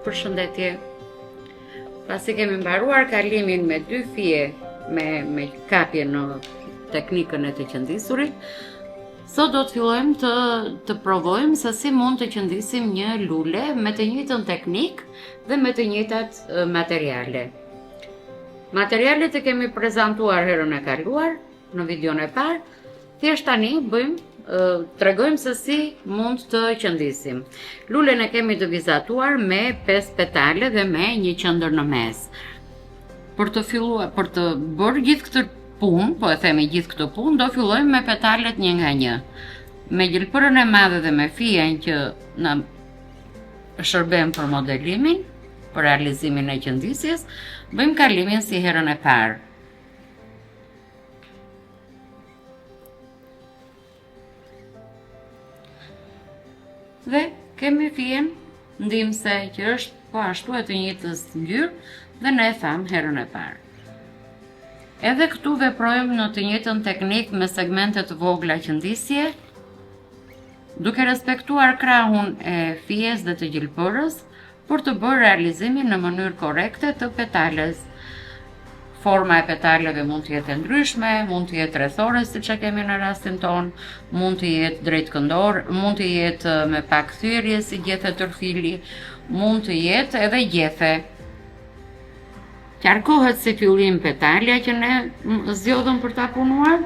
Përshëndetje. Pasi kemi mbaruar kalimin me 2 fije me kapje në teknikën e të qëndisurit, sot do të fillojmë të provojmë se si mund të qëndisim një lule me të njëjtën teknikë dhe me të njëjtat materiale. Materialet e kemi prezantuar herën e kaluar në videon e parë, thjesht tani tregojmë se si mund të qëndisim. Lulen e kemi devizatuar me 5 petale dhe me një qendër në mes. Për të bërë gjithë këtë punë, po e themi gjithë këtë punë, do fillojmë me petalet një nga një. Me gjelpërën e madhe dhe me fijen që na shërben për modelimin, për realizimin e qëndisjes, bëjmë kalimin si herën e parë. Dhe kemi fijen ndihmëse që është po ashtu e të njëjtës ngjyrë dhe ne e tham herën e parë. Edhe këtu veprojmë në të njëjtën teknikë me segmente të vogla qëndisje, duke respektuar krahun e fijes dhe të gjelpërës për të bërë realizimin në mënyrë korrekte të petales. Forma e petaleve mund të jetë ndryshme, mund të jetë rrethore siç e kemi në rastin ton, mund të jetë drejt këndor, mund të jetë me pak thyrje si gjethe tërfili, mund të jetë edhe gjethe. Qarkohet si fillim petalja që ne zgjodhëm për ta punuar.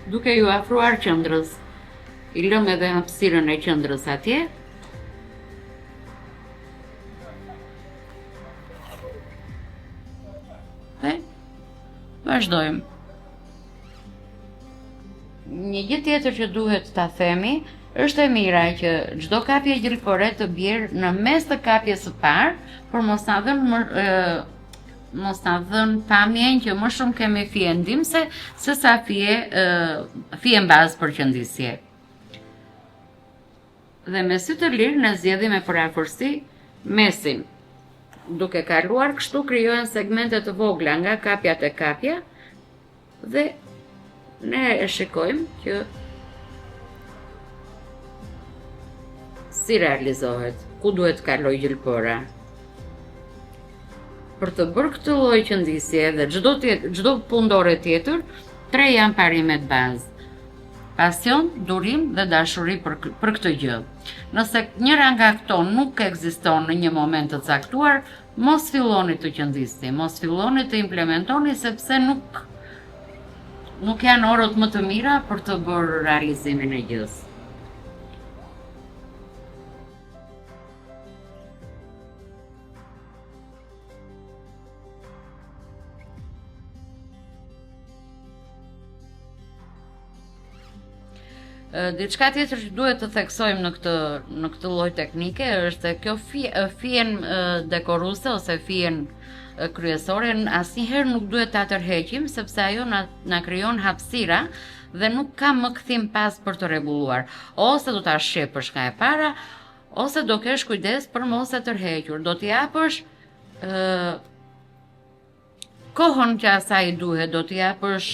Duke ju afruar qendrës, i lëm edhe hapësirën e qendrës atje. Dhe vazhdojmë. Një gjë tjetër që duhet ta themi, është e mira që çdo kapje gjelpore të bjerë në mes të kapjes së parë, për mos na dhënë pamjen që më shumë kemi fije ndihmëse se sa fije bazë për qëndisje. Dhe me sy të lirë ne zgjedhim me parafërsi mesin. Duke kaluar kështu krijohen segmente të vogla nga kapja te kapja dhe ne e shikojmë që si realizohet, ku duhet kaloj gjelpëra. Për të bërë këtë lloj qëndisje dhe çdo pundore tjetër, 3 janë parimet bazë. Pasion, durim dhe dashuri për këtë gjë. Nëse njëra nga këto nuk ekziston në një moment të caktuar, mos filloni të qëndisni, mos filloni të implementoni sepse nuk janë orët më të mira për të bërë realizimin e gjës. Diçka tjetër që duhet të theksojmë në këtë lloj teknike është se kjo fijen dekoruese ose fijen kryesore asnjëherë nuk duhet ta tërheqim sepse ajo na krijon hapësira dhe nuk ka më kthim pas për të rregulluar. Ose do ta shqepësh nga e para, ose do kesh kujdes për mos e tërhequr. Do t'i japësh kohën që asaj i duhet, do t'i japësh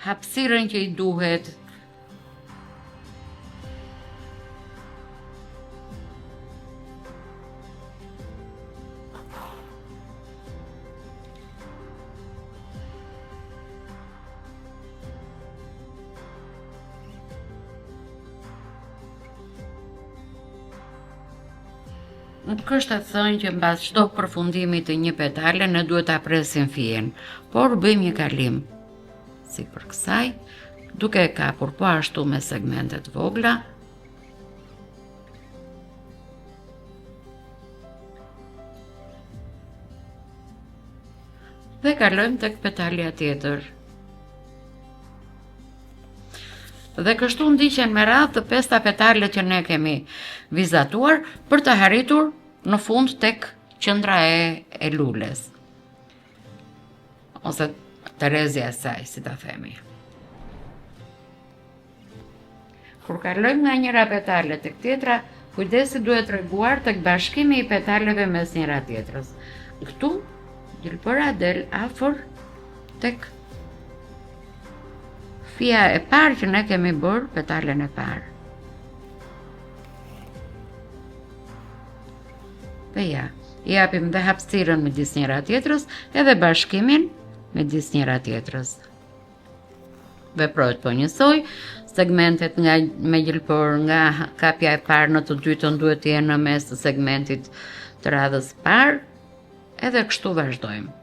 hapësirën që i duhet. Nuk është të thënë që mbas çdo përfundimi të një petale ne duhet ta presim fijen, por bëjmë një kalim sipër kësaj, duke e kapur po ashtu me segmente të vogla. Dhe kalojmë tek petalja tjetër. Dhe kështu ndiqen me radhë të 5 petalet që ne kemi vizatuar për të arritur në fund tek qendra e lules. Ose Terezja e saj, si ta themi. Kur kalojmë nga njëra petale tek tjetra, kujdesi duhet treguar tek bashkimi i petaleve mes njëra tjetrës. Këtu gjelpëra del afër tek Fia e parë që ne kemi bërë petalen e parë. Dhe ja, i japim dhe hapësirën midis njëra tjetrës edhe bashkimin midis njëra tjetrës. Veprohet po njësoj, segmentet me gjilpor nga kapja e parë në të dytën duhet të jenë në mes të segmentit të radhës parë, edhe kështu vazhdojmë.